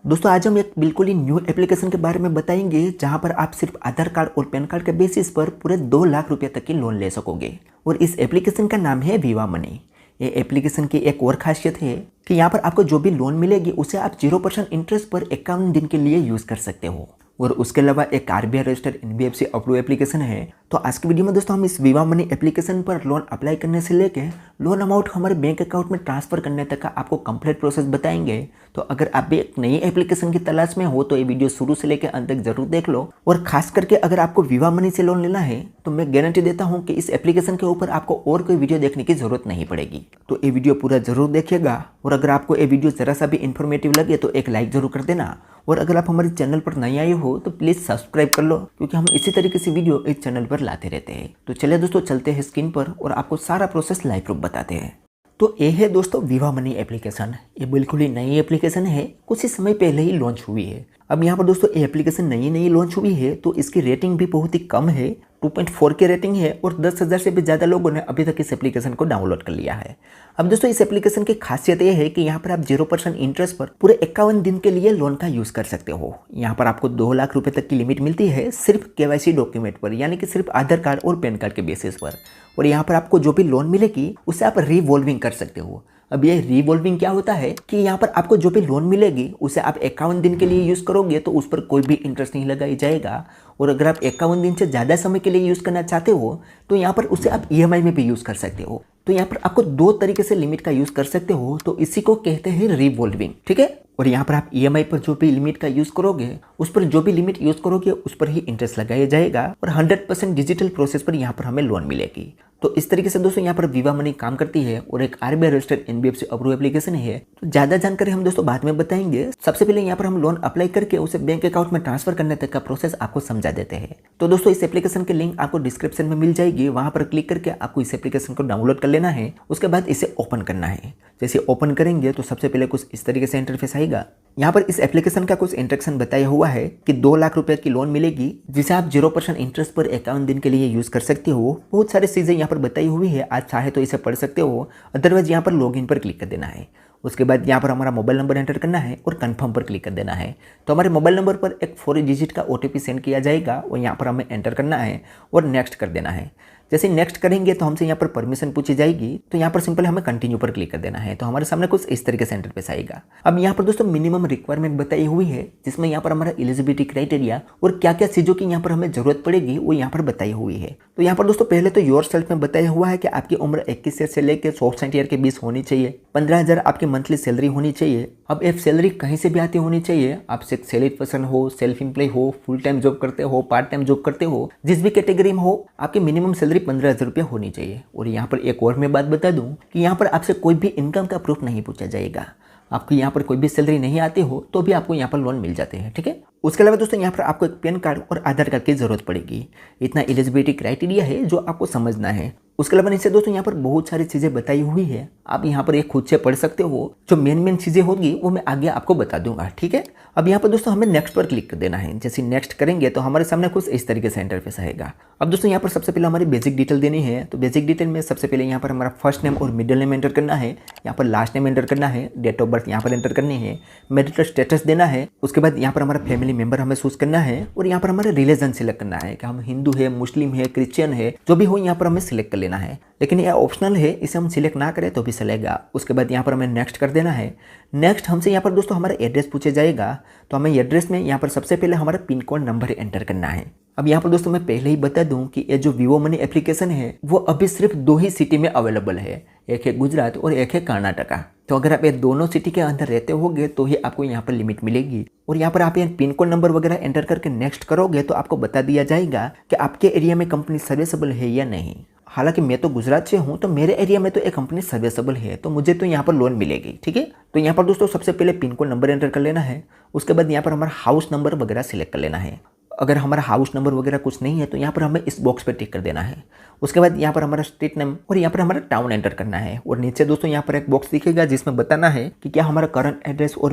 दोस्तों आज हम एक बिल्कुल ही न्यू एप्लीकेशन के बारे में बताएंगे जहां पर आप सिर्फ आधार कार्ड और पैन कार्ड के बेसिस पर पूरे 2 लाख रुपए तक की लोन ले सकोगे। और इस एप्लीकेशन का नाम है विवा मनी। ये एप्लीकेशन की एक और खासियत है कि यहाँ पर आपको जो भी लोन मिलेगी उसे आप 0% इंटरेस्ट पर 51 दिन के लिए यूज़ कर सकते हो। और उसके अलावा एक RBI registered NBFC approve application है। तो आज की वीडियो में दोस्तों हम इस विवा मनी एप्लीकेशन पर लोन अप्लाई करने से लेके लोन अमाउंट हमारे बैंक अकाउंट में ट्रांसफर करने तक का आपको कंप्लीट प्रोसेस बताएंगे। तो अगर आप भी एक नई एप्लीकेशन की तलाश में हो तो ये वीडियो शुरू से लेकर अंत तक जरूर देख लो। और खास करके अगर आपको विवा मनी से लोन लेना है तो मैं गारंटी देता हूँ कि इस एप्लीकेशन के ऊपर आपको और कोई वीडियो देखने की जरूरत नहीं पड़ेगी। तो ये वीडियो पूरा जरूर देखिएगा। और अगर आपको ये वीडियो जरा सा भी इन्फॉर्मेटिव लगे तो एक लाइक जरूर कर देना। और अगर आप हमारे चैनल पर नए आए हो तो प्लीज़ सब्सक्राइब कर लो, क्योंकि हम इसी तरीके से वीडियो इस चैनल पर लाते रहते हैं। तो चलिए दोस्तों चलते हैं स्क्रीन पर और आपको सारा प्रोसेस लाइव प्रूफ बताते हैं। तो ये है दोस्तों विवा मनी एप्लीकेशन। ये बिल्कुल ही नई एप्लीकेशन है, कुछ ही समय पहले ही लॉन्च हुई है। अब यहाँ पर दोस्तों ये एप्लीकेशन नई लॉन्च हुई है तो इसकी रेटिंग भी बहुत ही कम है, 2.4 की रेटिंग है। और 10,000 से भी ज़्यादा लोगों ने अभी तक इस एप्लीकेशन को डाउनलोड कर लिया है। अब दोस्तों इस एप्लीकेशन की खासियत ये है कि यहाँ पर आप 0% इंटरेस्ट पर पूरे 51 दिन के लिए लोन का यूज़ कर सकते हो। यहाँ पर आपको 2 लाख रुपए तक की लिमिट मिलती है सिर्फ केवाईसी डॉक्यूमेंट पर, यानी कि सिर्फ आधार कार्ड और पैन कार्ड के बेसिस पर। और यहाँ पर आपको जो भी लोन मिलेगी उसे आप रिवॉल्विंग कर सकते हो। अब ये रिवॉल्विंग क्या होता है कि यहाँ पर आपको जो भी लोन मिलेगी उसे आप 51 दिन के लिए यूज़ करोगे तो उस पर कोई भी इंटरेस्ट नहीं लगाई जाएगा। और अगर आप 51 दिन से ज़्यादा समय के लिए यूज़ करना चाहते हो तो यहाँ पर उसे आप ईएमआई में भी यूज़ कर सकते हो। तो यहाँ पर आपको 2 तरीके से लिमिट का यूज़ कर सकते हो, तो इसी को कहते हैं रिवॉल्विंग, ठीक है। और यहाँ पर आप ईएमआई पर जो भी लिमिट का यूज़ करोगे उस पर जो भी लिमिट यूज़ करोगे उस पर ही इंटरेस्ट लगाया जाएगा। और 100% डिजिटल प्रोसेस पर यहाँ पर हमें लोन मिलेगी। तो इस तरीके से दोस्तों यहाँ पर विवा मनी काम करती है और एक RBI registered NBFC approve application है। तो ज़्यादा जानकारी हम दोस्तों बाद में बताएंगे। सबसे पहले यहाँ पर हम लोन अप्लाई करके उसे बैंक अकाउंट में ट्रांसफर करने तक का प्रोसेस आपको समझा देते हैं। तो दोस्तों इस एप्लीकेशन की लिंक आपको डिस्क्रिप्शन में मिल जाएगी, वहाँ पर क्लिक करके आपको इस एप्लीकेशन को डाउनलोड कर लेना है। उसके बाद इसे ओपन करना है। जैसे ओपन करेंगे तो सबसे पहले कुछ इस तरीके से इंटरफेस आएगा। यहाँ पर इस एप्लीकेशन का कुछ इंस्ट्रक्शन बताया हुआ है कि 2 लाख रुपए की लोन मिलेगी जिसे आप 0% इंटरेस्ट पर 51 दिन के लिए यूज़ कर सकते हो। बहुत सारी चीज़ें यहाँ पर बताई हुई है, आज चाहे तो इसे पढ़ सकते हो, अदरवाइज यहाँ पर लॉगिन पर क्लिक कर देना है। उसके बाद यहाँ पर हमारा मोबाइल नंबर एंटर करना है और कंफर्म पर क्लिक कर देना है। तो हमारे मोबाइल नंबर पर एक 4 डिजिट का ओटीपी सेंड किया जाएगा और यहाँ पर हमें एंटर करना है और नेक्स्ट कर देना है। जैसे नेक्स्ट करेंगे तो हमसे यहाँ पर परमिशन पूछी जाएगी, तो यहाँ पर सिंपल हमें कंटिन्यू पर क्लिक कर देना है। तो हमारे सामने कुछ इस तरीके से इंटरफेस आएगा। अब यहाँ पर दोस्तों मिनिमम रिक्वायरमेंट बताई हुई है, जिसमें यहाँ पर हमारा एलिजिबिलिटी क्राइटेरिया और क्या क्या चीज़ों की यहाँ पर हमें जरूरत पड़ेगी वो यहाँ पर बताई हुई है। तो यहाँ पर दोस्तों पहले तो योर सेल्फ में बताया हुआ है कि आपकी उम्र 21 ईयर से लेकर 64 ईयर के बीच होनी चाहिए, 15,000 आपकी मंथली सैलरी होनी चाहिए। अब ये सैलरी कहीं से भी आती होनी चाहिए, आपसे एक सैलरी पर्सन हो, सेल्फ एम्प्लॉय हो, फुल टाइम जॉब करते हो, पार्ट टाइम जॉब करते हो, जिस भी कैटेगरी में हो, आपकी मिनिमम सैलरी 15,000 रुपये होनी चाहिए। और यहाँ पर एक और मैं बात बता दूं कि यहाँ पर आपसे कोई भी इनकम का प्रूफ नहीं पूछा जाएगा। आपको यहाँ पर कोई भी सैलरी नहीं आती हो तो भी आपको यहाँ पर लोन मिल जाते हैं, ठीक है। उसके अलावा दोस्तों यहाँ पर आपको एक पैन कार्ड और आधार कार्ड की जरूरत पड़ेगी। इतना एलिजिबिलिटी क्राइटेरिया है जो आपको समझना है। उसके अलावा नीचे दोस्तों यहाँ पर बहुत सारी चीज़ें बताई हुई है, आप यहाँ पर एक खुद से पढ़ सकते हो। जो मेन चीज़ें होगी वो मैं आगे आपको बता दूंगा, ठीक है। अब यहाँ पर दोस्तों हमें नेक्स्ट पर क्लिक कर देना है। जैसे नेक्स्ट करेंगे तो हमारे सामने कुछ इस तरीके से इंटरफेस आएगा। अब दोस्तों यहाँ पर सबसे पहले हमारी बेसिक डिटेल देनी है। तो बेसिक डिटेल में सबसे पहले यहाँ पर हमारा फर्स्ट नेम और मिडिल नेम एंटर करना है, यहाँ पर लास्ट नेम एंटर करना है, डेट ऑफ बर्थ यहाँ पर एंटर करनी है, मैरिटल स्टेटस देना है। उसके बाद यहाँ पर हमारा फैमिली मेंबर हमें चूज करना है और यहाँ पर हमारा रिलीजन सिलेक्ट करना है कि हम हिंदू है, मुस्लिम है, क्रिश्चियन है, जो भी हो यहाँ पर हमें सिलेक्ट कर लेना है। लेकिन यह ऑप्शनल है, इसे हम सिलेक्ट ना करें तो भी चलेगा। उसके बाद यहाँ पर हमें नेक्स्ट कर देना है। नेक्स्ट हमसे यहाँ पर दोस्तों हमारा एड्रेस पूछे जाएगा, तो हमें एड्रेस में यहाँ पर सबसे पहले हमारा पिन कोड नंबर एंटर करना है। अब यहाँ पर दोस्तों मैं पहले ही बता दूं कि ये जो विवो मनी एप्लीकेशन है वो अभी सिर्फ 2 ही सिटी में अवेलेबल है, एक है गुजरात और एक है कर्नाटका। तो अगर आप ये दोनों सिटी के अंदर रहते होगे तो ही आपको यहाँ पर लिमिट मिलेगी। और यहाँ पर आप यहाँ पिन कोड नंबर वगैरह एंटर करके नेक्स्ट करोगे तो आपको बता दिया जाएगा कि आपके एरिया में कंपनी सर्विसेबल है या नहीं। हालांकि मैं तो गुजरात से हूँ तो मेरे एरिया में तो एक कंपनी सर्विसेबल है, तो मुझे तो यहाँ पर लोन मिलेगी, ठीक है। तो यहाँ पर दोस्तों सबसे पहले पिन कोड नंबर एंटर कर लेना है। उसके बाद यहाँ पर हमारा हाउस नंबर वगैरह सिलेक्ट कर लेना है। अगर हमारा हाउस नंबर वगैरह कुछ नहीं है तो यहाँ पर हमें इस बॉक्स पर टिक कर देना है। उसके बाद यहाँ पर हमारा स्ट्रीट नेम और यहाँ पर हमारा टाउन एंटर करना है। और नीचे दोस्तों यहाँ पर एक बॉक्स दिखेगा जिसमें बताना है कि क्या हमारा करंट एड्रेस और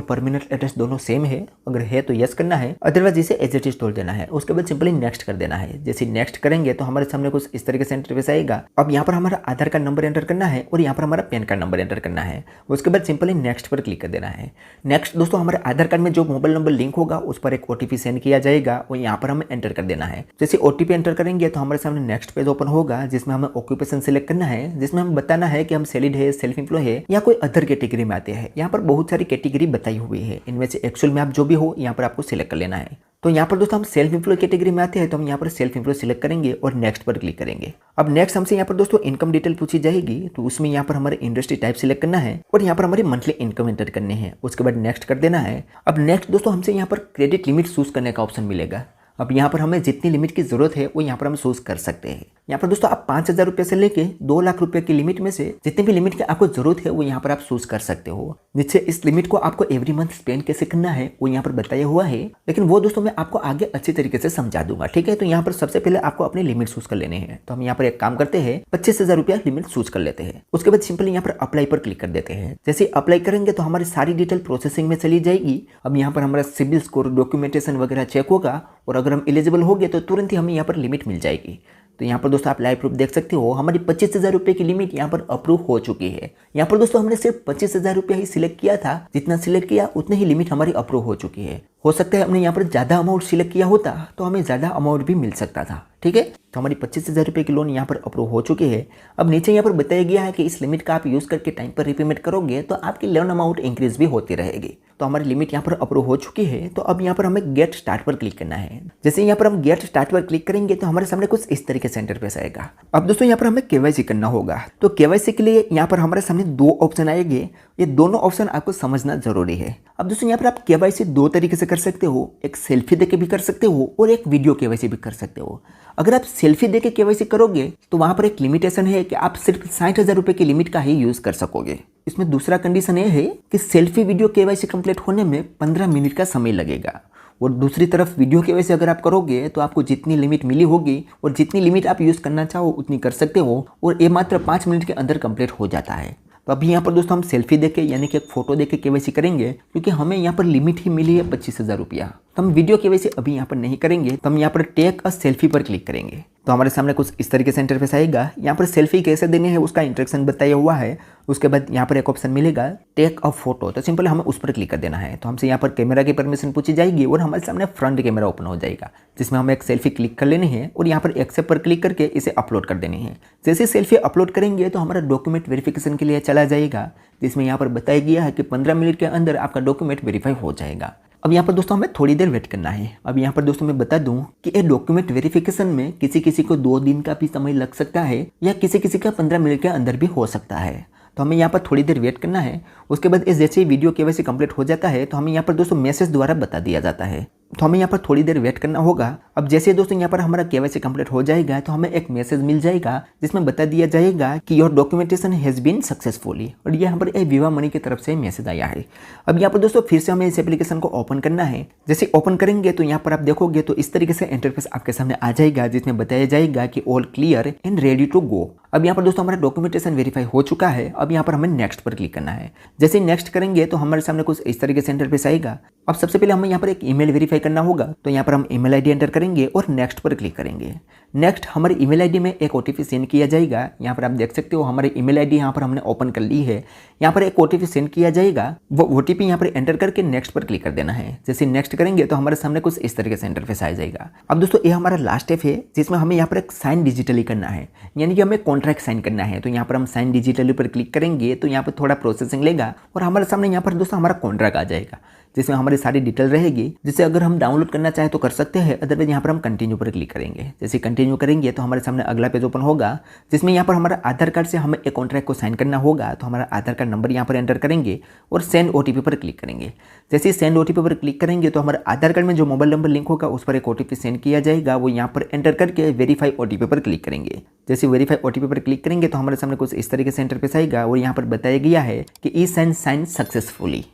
परमानेंट एड्रेस दोनों सेम है। अगर है तो यस करना है, अदरवाइज इसे एज इट इज छोड़ देना है। उसके बाद सिंपली नेक्स्ट कर देना है। जैसे नेक्स्ट करेंगे तो हमारे सामने कुछ इस तरीके से इंटरफेस आएगा। अब यहाँ पर हमारा आधार कार्ड नंबर एंटर करना है और यहाँ पर हमारा पैन कार्ड नंबर एंटर करना है। उसके बाद सिंपली नेक्स्ट पर क्लिक कर देना है। नेक्स्ट दोस्तों हमारे आधार कार्ड में जो मोबाइल नंबर लिंक होगा उस पर एक ओटीपी सेंड किया जाएगा और यहाँ पर हमें एंटर कर देना है। जैसे ओटीपी एंटर करेंगे तो हमारे सामने नेक्स्ट पेज ओपन होगा जिसमें हमें ऑक्यूपेशन सिलेक्ट करना है, जिसमें हमें बताना है कि हम सैलरीड है, सेल्फ एम्प्लॉय है या कोई अदर कैटेगरी में आते हैं। यहाँ पर बहुत सारी कैटेगरी बताई हुई है, इनमें से एक्चुअल में आप जो भी हो यहाँ पर आपको सिलेक्ट कर लेना है। तो यहाँ पर दोस्तों हम सेल्फ एम्प्लॉय कैटेगरी में आते हैं तो हम यहाँ पर सेल्फ एम्प्लॉय सिलेक्ट करेंगे और नेक्स्ट पर क्लिक करेंगे। अब नेक्स्ट हमसे यहाँ पर दोस्तों इनकम डिटेल पूछी जाएगी तो उसमें यहाँ पर हमारे इंडस्ट्री टाइप सिलेक्ट करना है और यहाँ पर हमारी मंथली इनकम एंटर करनी है। उसके बाद नेक्स्ट कर देना है। अब नेक्स्ट दोस्तों हमसे यहाँ पर क्रेडिट लिमिट चूज करने का ऑप्शन मिलेगा। अब यहाँ पर हमें जितनी लिमिट की जरूरत है वो यहाँ पर हम चूज कर सकते हैं। यहाँ पर दोस्तों आप 5,000 रुपये से लेके 2 लाख रुपए की लिमिट में से जितनी भी लिमिट की आपको जरूरत है वो यहाँ पर आप चूज कर सकते हो। नीचे इस लिमिट को आपको एवरी मंथ स्पेंड कैसे करना है वो यहाँ पर बताया हुआ है, लेकिन वो दोस्तों मैं आपको आगे अच्छी तरीके से समझा दूंगा। ठीक है, तो यहाँ पर सबसे पहले आपको अपनी लिमिट चूज कर लेने हैं। तो हम यहाँ पर एक काम करते हैं, 25,000 रुपया लिमिट चूज कर लेते हैं। उसके बाद सिंपली यहाँ पर अप्लाई पर क्लिक कर देते हैं। जैसे अप्लाई करेंगे तो हमारी सारी डिटेल प्रोसेसिंग में चली जाएगी। अब यहाँ पर हमारा सिबिल स्कोर, डॉक्यूमेंटेशन वगैरह चेक होगा और अगर हम एलिजिबल हो गए तो तुरंत ही हमें यहाँ पर लिमिट मिल जाएगी। तो यहाँ पर दोस्तों आप लाइव प्रूफ देख सकते हो, हमारी 25,000 रुपये की लिमिट यहाँ पर अप्रूव हो चुकी है। यहाँ पर दोस्तों हमने सिर्फ 25,000 रुपया ही सिलेक्ट किया था, जितना सिलेक्ट किया उतनी ही लिमिट हमारी अप्रूव हो चुकी है। हो सकता है हमने यहाँ पर ज़्यादा अमाउंट सिलेक्ट किया होता तो हमें ज़्यादा अमाउंट भी मिल सकता था। ठीक है, तो हमारी 25,000 रुपये की लोन यहाँ पर अप्रूव हो चुकी है। अब नीचे यहाँ पर बताया गया है कि इस लिमिट का आप यूज़ करके टाइम पर रीपेमेंट करोगे तो आपकी लोन अमाउंट इंक्रीज भी होती रहेगी। तो हमारी लिमिट यहाँ पर अप्रूव हो चुकी है। तो अब यहाँ पर हमें गेट स्टार्ट पर क्लिक करना है। जैसे यहाँ पर हम गेट स्टार्ट पर क्लिक करेंगे तो हमारे सामने कुछ इस तरीके से इंटरफेस आएगा। अब दोस्तों यहाँ पर हमें केवाईसी करना होगा। तो केवाईसी के लिए यहाँ पर हमारे सामने 2 ऑप्शन आएंगे। ये दोनों ऑप्शन आपको समझना जरूरी है। अब दोस्तों यहाँ पर आप केवाईसी 2 तरीके से कर सकते हो, एक सेल्फी देके भी कर सकते हो और एक वीडियो केवाईसी भी कर सकते हो। अगर आप सेल्फी देके केवाईसी करोगे तो वहां पर एक लिमिटेशन है कि आप सिर्फ 60,000 रुपये की लिमिट का ही यूज कर सकोगे। इसमें दूसरा कंडीशन ये है कि सेल्फी वीडियो केवाईसी कंप्लीट होने में 15 मिनट का समय लगेगा। और दूसरी तरफ वीडियो केवाईसी अगर आप करोगे तो आपको जितनी लिमिट मिली होगी और जितनी लिमिट आप यूज करना चाहो उतनी कर सकते हो और ये मात्र 5 मिनट के अंदर कंप्लीट हो जाता है। तो अभी यहाँ पर दोस्तों हम सेल्फी देके यानी कि एक फोटो देके केवाईसी करेंगे क्योंकि हमें यहाँ पर लिमिट ही मिली है 25,000 रुपया। तो हम वीडियो केवाईसी अभी यहाँ पर नहीं करेंगे। तो हम यहाँ पर टेक अ सेल्फी पर क्लिक करेंगे तो हमारे सामने कुछ इस तरीके से इंटरफेस आएगा। यहाँ पर सेल्फी कैसे देनी है उसका इंस्ट्रक्शन बताया हुआ है। उसके बाद यहाँ पर एक ऑप्शन मिलेगा टेक अ फोटो, तो सिंपल हमें उस पर क्लिक कर देना है। तो हमसे यहाँ पर कैमरा की परमिशन पूछी जाएगी और हमारे सामने फ्रंट कैमरा ओपन हो जाएगा जिसमें हमें एक सेल्फी क्लिक कर लेनी है और यहाँ पर एक्सेप्ट पर क्लिक करके इसे अपलोड कर देनी है। जैसे सेल्फी अपलोड करेंगे तो हमारा डॉक्यूमेंट वेरिफिकेशन के लिए चला जाएगा, जिसमें यहाँ पर बताया गया है कि 15 मिनट के अंदर आपका डॉक्यूमेंट वेरीफाई हो जाएगा। अब यहाँ पर दोस्तों हमें थोड़ी देर वेट करना है। अब यहाँ पर दोस्तों मैं बता दूं कि ये डॉक्यूमेंट वेरिफिकेशन में किसी किसी को 2 दिन का भी समय लग सकता है या किसी किसी का 15 मिनट के अंदर भी हो सकता है। तो हमें यहाँ पर थोड़ी देर वेट करना है। उसके बाद इस जैसे ही वीडियो केवाईसी कंप्लीट हो जाता है तो हमें यहाँ पर दोस्तों मैसेज द्वारा बता दिया जाता है। तो हमें यहाँ पर थोड़ी देर वेट करना होगा। अब जैसे दोस्तों यहाँ पर हमारा केवाईसी कंप्लीट हो जाएगा तो हमें एक मैसेज मिल जाएगा जिसमें बता दिया जाएगा कि your documentation has been successfully, और ये यहाँ पर विवा मनी की तरफ से मैसेज आया है। अब यहाँ पर दोस्तों फिर से हमें इस एप्लीकेशन को ओपन करना है। जैसे ओपन करेंगे तो यहाँ पर आप देखोगे तो इस तरीके से इंटरफेस आपके सामने आ जाएगा जिसमें बताया जाएगा कि all clear and ready to go. अब यहाँ पर दोस्तों हमारा डॉक्यूमेंटेशन वेरीफाई हो चुका है। अब यहाँ पर हमें नेक्स्ट पर क्लिक करना है। जैसे ही नेक्स्ट करेंगे तो हमारे सामने कुछ इस तरीके से इंटरफेस आएगा। अब सबसे पहले हमें यहाँ पर एक ईमेल वेरीफाई करना होगा। तो यहाँ पर हम ईमेल आईडी एंटर करेंगे और नेक्स्ट पर क्लिक करेंगे। नेक्स्ट हमारी ईमेल आईडी में एक ओटीपी सेंड किया जाएगा। यहाँ पर आप देख सकते हो हमारी ईमेल आईडी यहाँ पर हमने ओपन कर ली है। यहाँ पर एक ओटीपी सेंड किया जाएगा, वो ओटीपी यहाँ पर एंटर करके नेक्स्ट पर क्लिक कर देना है। जैसे नेक्स्ट करेंगे तो हमारे सामने कुछ इस तरीके से इंटरफेस आ जाएगा। अब दोस्तों ये हमारा लास्ट स्टेप है जिसमें हमें यहाँ पर एक साइन डिजिटली करना है, यानी कि हमें कॉन्ट्रैक्ट साइन करना है। तो यहाँ पर हम साइन डिजिटली पर क्लिक करेंगे तो यहाँ पर थोड़ा प्रोसेसिंग लेगा और हमारे सामने यहाँ पर दोस्तों हमारा कॉन्ट्रैक्ट आ जाएगा जिसमें हमारी सारी डिटेल रहेगी, जिसे अगर हम डाउनलोड करना चाहे तो कर सकते हैं, अदरवाइज यहाँ पर हम कंटिन्यू पर क्लिक करेंगे। जैसे कंटिन्यू करेंगे तो हमारे सामने अगला पेज ओपन होगा जिसमें यहाँ पर हमारा आधार कार्ड से हमें एक कॉन्ट्रैक्ट को साइन करना होगा। तो हमारा आधार कार्ड नंबर यहाँ पर एंटर करेंगे और सेंड ओटीपी पर क्लिक करेंगे। जैसे ही सेंड ओटीपी पर क्लिक करेंगे तो हमारे आधार कार्ड में जो मोबाइल नंबर लिंक होगा उस पर एक ओटीपी सेंड किया जाएगा, वो यहाँ पर एंटर करके वेरीफाई ओटीपी पर क्लिक करेंगे। जैसे वेरीफाई ओटीपी पर क्लिक करेंगे तो हमारे सामने कुछ इस तरीके से इंटरफेस आएगा और यहाँ पर बताया गया है कि ई साइन सक्सेसफुली।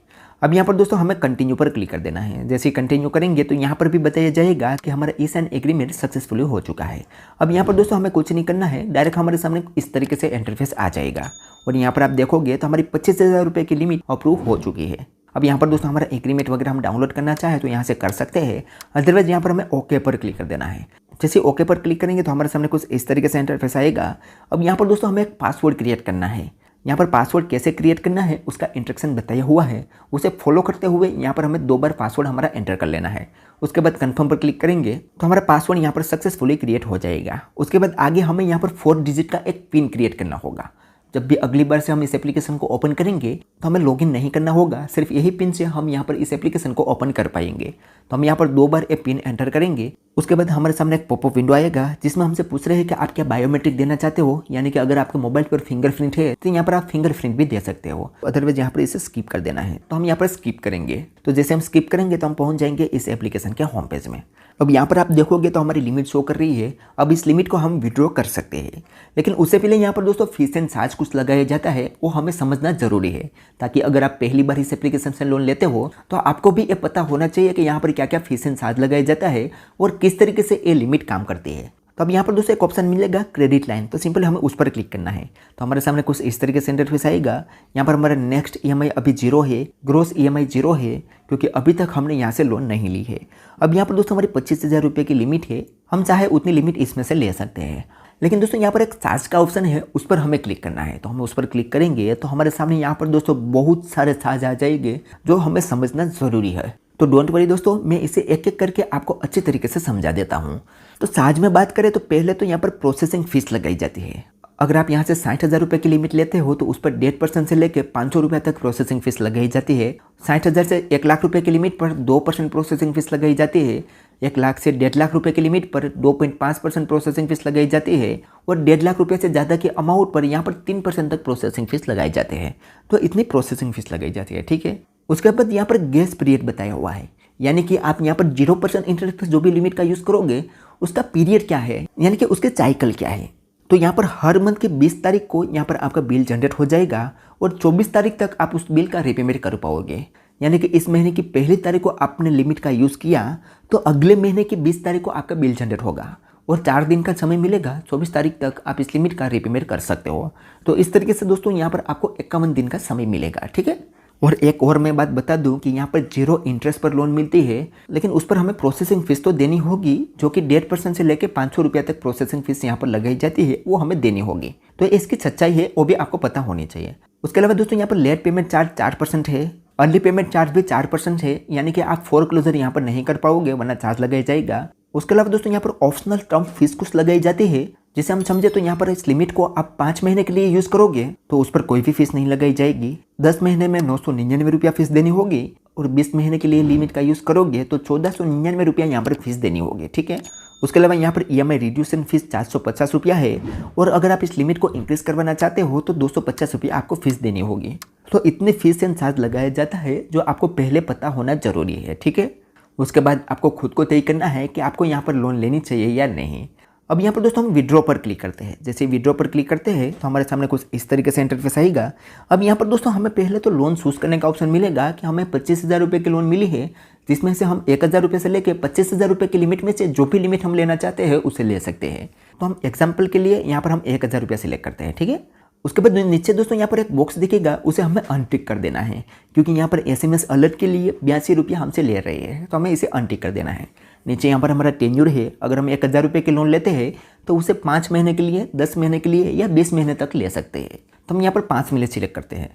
अब यहाँ पर दोस्तों हमें कंटिन्यू पर क्लिक कर देना है। जैसे कंटिन्यू करेंगे तो यहाँ पर भी बताया जाएगा कि हमारा ईस एंड एग्रीमेंट सक्सेसफुली हो चुका है। अब यहाँ पर दोस्तों हमें कुछ नहीं करना है, डायरेक्ट हमारे सामने इस तरीके से इंटरफेस आ जाएगा और यहाँ पर आप देखोगे तो हमारी 25,000 रुपये की लिमिट अप्रूव हो चुकी है। अब यहाँ पर दोस्तों हमारा एग्रीमेंट वगैरह हम डाउनलोड करना चाहे तो यहाँ से कर सकते हैं, अदरवाइज यहाँ पर हमें ओके पर क्लिक कर देना है। जैसे ओके पर क्लिक करेंगे तो हमारे सामने कुछ इस तरीके से इंटरफेस आएगा। अब यहाँ पर दोस्तों हमें एक पासवर्ड क्रिएट करना है। यहाँ पर पासवर्ड कैसे क्रिएट करना है उसका इंस्ट्रक्शन बताया हुआ है, उसे फॉलो करते हुए यहाँ पर हमें 2 बार पासवर्ड हमारा एंटर कर लेना है। उसके बाद कंफर्म पर क्लिक करेंगे तो हमारा पासवर्ड यहाँ पर सक्सेसफुली क्रिएट हो जाएगा। उसके बाद आगे हमें यहाँ पर 4 डिजिट का एक पिन क्रिएट करना होगा। जब भी अगली बार से हम इस एप्लीकेशन को ओपन करेंगे तो हमें लॉगिन नहीं करना होगा, सिर्फ यही पिन से हम यहाँ पर इस एप्लीकेशन को ओपन कर पाएंगे। तो हम यहाँ पर 2 बार ये पिन एंटर करेंगे। उसके बाद हमारे सामने एक पॉपअप विंडो आएगा जिसमें हमसे पूछ रहे हैं कि आप क्या बायोमेट्रिक देना चाहते हो, यानी कि अगर आपके मोबाइल पर फिंगरप्रिंट है तो यहाँ पर आप फिंगरप्रिंट भी दे सकते हो, अदरवाइज यहाँ पर इसे स्किप कर देना है। तो हम यहाँ पर स्किप करेंगे। तो जैसे हम स्किप करेंगे तो हम पहुँच जाएंगे इस एप्लीकेशन के होम पेज में। अब यहाँ पर आप देखोगे तो हमारी लिमिट शो कर रही है। अब इस लिमिट को हम विड्रॉ कर सकते हैं, लेकिन उससे पहले यहाँ पर दोस्तों फीस एंड चार्ज कुछ लगाया जाता है, वो हमें समझना जरूरी है, ताकि अगर आप पहली बार इस एप्लीकेशन से लोन लेते हो तो आपको भी ये पता होना चाहिए कि यहाँ पर क्या क्या फीस एंड चार्ज लगाया जाता है और किस तरीके से ये लिमिट काम करती है। तो अब यहाँ पर दोस्तों एक ऑप्शन मिलेगा क्रेडिट लाइन, तो सिंपल हमें उस पर क्लिक करना है। तो हमारे सामने कुछ इस तरीके से इंटरफेस आएगा। यहाँ पर हमारा नेक्स्ट ईएमआई अभी 0 है, ग्रोस ईएमआई 0 है, क्योंकि अभी तक हमने यहाँ से लोन नहीं ली है। अब यहाँ पर दोस्तों हमारी 25,000 रुपये की लिमिट है, हम चाहे उतनी लिमिट इसमें से ले सकते हैं। लेकिन दोस्तों यहाँ पर एक चार्ज का ऑप्शन है, उस पर हमें क्लिक करना है। तो हम उस पर क्लिक करेंगे तो हमारे सामने यहाँ पर दोस्तों बहुत सारे चार्ज आ जाएंगे जो हमें समझना ज़रूरी है। तो डोंट वरी दोस्तों, मैं इसे एक एक करके आपको अच्छे तरीके से समझा देता हूँ। तो चार्ज में बात करें तो पहले तो यहाँ पर प्रोसेसिंग फीस लगाई जाती है। अगर आप यहाँ से 60,000 रुपये की लिमिट लेते हो तो उस पर 1.5% से लेकर 500 रुपये तक प्रोसेसिंग फीस लगाई जाती है। 60,000 से 1 लाख रुपये की लिमिट पर 2% प्रोसेसिंग फीस लगाई जाती है। 1 लाख से 1.5 लाख रुपये की लिमिट पर 2.5% प्रोसेसिंग फीस लगाई जाती है और 1.5 लाख रुपये से ज़्यादा के अमाउंट पर यहाँ पर 3% तक प्रोसेसिंग फीस लगाई जाते हैं। तो इतनी प्रोसेसिंग फीस लगाई जाती है, ठीक है। उसके बाद यहाँ पर ग्रेस पीरियड बताया हुआ है, यानी कि आप यहाँ पर 0% इंटरेस्ट पर जो भी लिमिट का यूज़ करोगे उसका पीरियड क्या है, यानी कि उसके साइकिल क्या है। तो यहाँ पर हर मंथ के 20 तारीख को यहाँ पर आपका बिल जनरेट हो जाएगा और 24 तारीख तक आप उस बिल का रीपेमेंट कर पाओगे। यानी कि इस महीने की पहली तारीख को आपने लिमिट का यूज़ किया तो अगले महीने की 20 तारीख को आपका बिल जनरेट होगा और 4 दिन का समय मिलेगा, 24 तारीख तक आप इस लिमिट का रीपेमेंट कर सकते हो। तो इस तरीके से दोस्तों यहाँ पर आपको 51 दिन का समय मिलेगा, ठीक है। और एक और मैं बात बता दूं कि यहाँ पर 0 इंटरेस्ट पर लोन मिलती है, लेकिन उस पर हमें प्रोसेसिंग फीस तो देनी होगी, जो कि 1.5% से लेकर 500 रुपये तक प्रोसेसिंग फीस यहाँ पर लगाई जाती है, वो हमें देनी होगी। तो इसकी सच्चाई है, वो भी आपको पता होनी चाहिए। उसके अलावा दोस्तों यहाँ पर लेट पेमेंट चार्ज 4% है, अर्ली पेमेंट चार्ज भी 4% है, यानी कि आप फोरक्लोजर यहाँ पर नहीं कर पाओगे वरना चार्ज लगाया जाएगा। उसके अलावा दोस्तों यहाँ पर ऑप्शनल टर्म फीस कुछ लगाई जाती है, जिसे हम समझे तो यहाँ पर इस लिमिट को आप 5 महीने के लिए यूज़ करोगे तो उस पर कोई भी फीस नहीं लगाई जाएगी। 10 महीने में 999 रुपया फीस देनी होगी और 20 महीने के लिए लिमिट का यूज़ करोगे तो 1499 रुपया यहाँ पर फीस देनी होगी, ठीक है। उसके अलावा यहाँ पर EMI रिड्यूसन फीस 450 रुपया है और अगर आप इस लिमिट को इंक्रीज करवाना चाहते हो तो 250 रुपया आपको फीस देनी होगी। तो इतने फीस एंड चार्ज लगाया जाता है जो आपको पहले पता होना जरूरी है, ठीक है। उसके बाद आपको खुद को तय करना है कि आपको यहाँ पर लोन लेनी चाहिए या नहीं। अब यहाँ पर दोस्तों हम विड्रॉ पर क्लिक करते हैं। जैसे विड्रॉ पर क्लिक करते हैं तो हमारे सामने कुछ इस तरीके से इंटरफेस आएगा। अब यहाँ पर दोस्तों हमें पहले तो लोन चूज़ करने का ऑप्शन मिलेगा कि हमें 25,000 रुपये की लोन मिली है, जिसमें से हम 1,000 रुपये से लेकर 25,000 रुपये की लिमिट में से जो भी लिमिट हम लेना चाहते हैं उसे ले सकते हैं। तो हम एग्जाम्पल के लिए यहाँ पर हम 1,000 रुपये सिलेक्ट करते हैं, ठीक है। उसके बाद नीचे दोस्तों यहाँ पर एक बॉक्स दिखेगा, उसे हमें अनटिक कर देना है, क्योंकि यहाँ पर SMS अलर्ट के लिए 82 रुपया हमसे ले रहे हैं, तो हमें इसे अनटिक कर देना है। नीचे यहाँ पर हमारा टेन्यूर है, अगर हम 1,000 रुपये की लोन लेते हैं तो उसे 5 महीने के लिए, 10 महीने के लिए या 20 महीने तक ले सकते हैं। तो हम यहाँ पर 5 महीने सिलेक्ट करते हैं।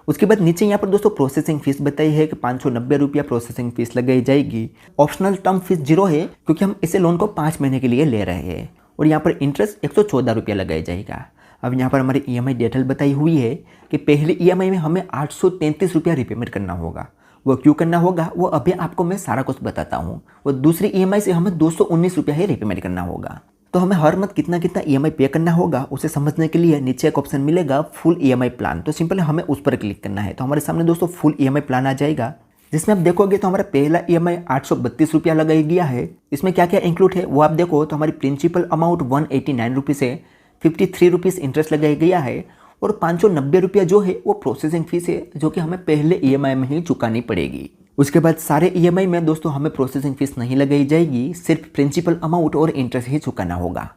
उसके बाद नीचे यहाँ पर दोस्तों प्रोसेसिंग फीस बताई है कि 590 रुपया प्रोसेसिंग फीस लगाई जाएगी। ऑप्शनल टर्म फीस 0 है, क्योंकि हम इसे लोन को 5 महीने के लिए ले रहे हैं और यहाँ पर इंटरेस्ट 114 रुपया लगाया जाएगा। अब यहाँ पर हमारी EMI डिटेल बताई हुई है कि पहले EMI में हमें 833 रुपया रिपेमेंट करना होगा। वो क्यों करना होगा वो अभी आपको मैं सारा कुछ बताता हूँ। वो दूसरी EMI से हमें 219 रुपया ही रिपेमेंट करना होगा। तो हमें हर मंथ कितना कितना EMI पे करना होगा उसे समझने के लिए नीचे एक ऑप्शन मिलेगा फुल EMI प्लान। तो सिंपल हमें उस पर क्लिक करना है। तो हमारे सामने दोस्तों फुल EMI प्लान आ जाएगा, जिसमें आप देखोगे तो हमारा पहला EMI 832 रुपया लगाया गया है। इसमें क्या क्या इंक्लूड है वो आप देखो तो हमारी प्रिंसिपल अमाउंट 189 रुपीज़ है, 53 रुपीज़ इंटरेस्ट लगाया गया है और 590 रुपया जो है वो प्रोसेसिंग फीस है, जो कि हमें पहले EMI में ही चुकानी पड़ेगी। उसके बाद सारे EMI में दोस्तों हमें प्रोसेसिंग फीस नहीं लगाई जाएगी, सिर्फ प्रिंसिपल अमाउंट और इंटरेस्ट ही चुकाना होगा।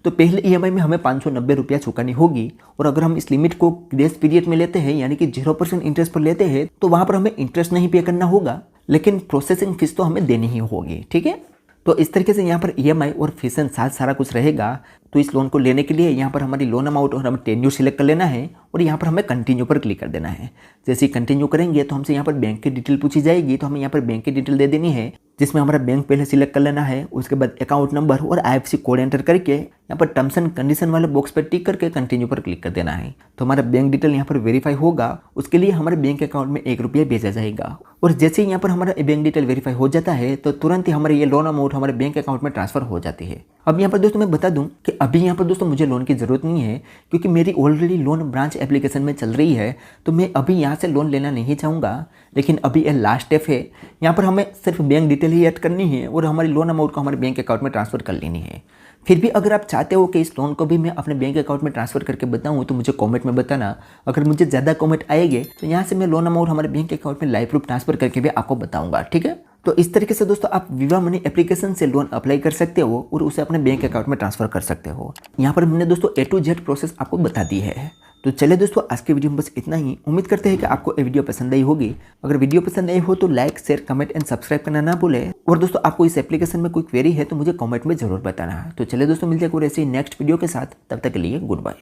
तो पहले EMI में हमें 590 रुपया चुकानी होगी, और अगर हम इस लिमिट को ग्रेस पीरियड में लेते हैं यानी कि 0% इंटरेस्ट पर लेते हैं तो वहाँ पर हमें इंटरेस्ट नहीं पे करना होगा, लेकिन प्रोसेसिंग फीस तो हमें देनी ही होगी। ठीक है, तो इस तरीके से यहाँ पर EMI और फीस एंड साथ सारा कुछ रहेगा। तो इस लोन को लेने के लिए यहाँ पर हमारी लोन अमाउंट और हमें टेन्यूर सिलेक्ट कर लेना है, और यहाँ पर हमें कंटिन्यू पर क्लिक कर देना है। जैसे ही कंटिन्यू करेंगे तो हमसे यहाँ पर बैंक की डिटेल पूछी जाएगी, तो हमें यहाँ पर बैंक की डिटेल दे देनी है, जिसमें हमारा बैंक पहले सिलेक्ट कर लेना है। उसके बाद अकाउंट नंबर और IFSC कोड एंटर करके यहाँ पर टर्म्स एंड कंडीशन वाले बॉक्स पर टिक करके कंटिन्यू पर क्लिक कर देना है। तो हमारा बैंक डिटेल यहाँ पर वेरीफाई होगा, उसके लिए हमारे बैंक अकाउंट में 1 रुपया भेजा जाएगा। और जैसे ही यहाँ पर हमारा बैंक डिटेल वेरीफाई हो जाता है तो तुरंत ही हमारे ये लोन अमाउंट हमारे बैंक अकाउंट में ट्रांसफर हो जाती है। अब यहाँ पर दोस्तों मैं बता दूं कि अभी यहाँ पर दोस्तों मुझे लोन की ज़रूरत नहीं है, क्योंकि मेरी ऑलरेडी लोन ब्रांच एप्लीकेशन में चल रही है, तो मैं अभी यहाँ से लोन लेना नहीं चाहूँगा। लेकिन अभी ये लास्ट स्टेप है, यहाँ पर हमें सिर्फ बैंक डिटेल ही ऐड करनी है और हमारी लोन अमाउंट को हमारे बैंक अकाउंट में ट्रांसफ़र कर लेनी है। फिर भी अगर आप चाहते हो कि इस लोन को भी मैं अपने बैंक अकाउंट में ट्रांसफ़र करके बताऊँ तो मुझे कमेंट में बताना। अगर मुझे ज़्यादा कमेंट आएंगे तो यहाँ से मैं लोन अमाउंट हमारे बैंक अकाउंट में लाइव प्रूफ ट्रांसफ़र करके भी आपको बताऊँगा। ठीक है, तो इस तरीके से दोस्तों आप विवा मनी एप्लीकेशन से लोन अप्लाई कर सकते हो और उसे अपने बैंक अकाउंट में ट्रांसफ़र कर सकते हो। यहाँ पर हमने दोस्तों A to Z प्रोसेस आपको बता दी है। तो चलिए दोस्तों, आज के वीडियो में बस इतना ही। उम्मीद करते हैं कि आपको ये वीडियो पसंद आई होगी। अगर वीडियो पसंद आई हो तो like, share, comment and subscribe करना ना भूलें। और दोस्तों, आपको इस एप्लीकेशन में कोई क्वेरी है तो मुझे कमेंट में जरूर बताना। तो चलिए दोस्तों, मिलते हैं कोई ऐसे नेक्स्ट वीडियो के साथ। तब तक के लिए गुड बाय।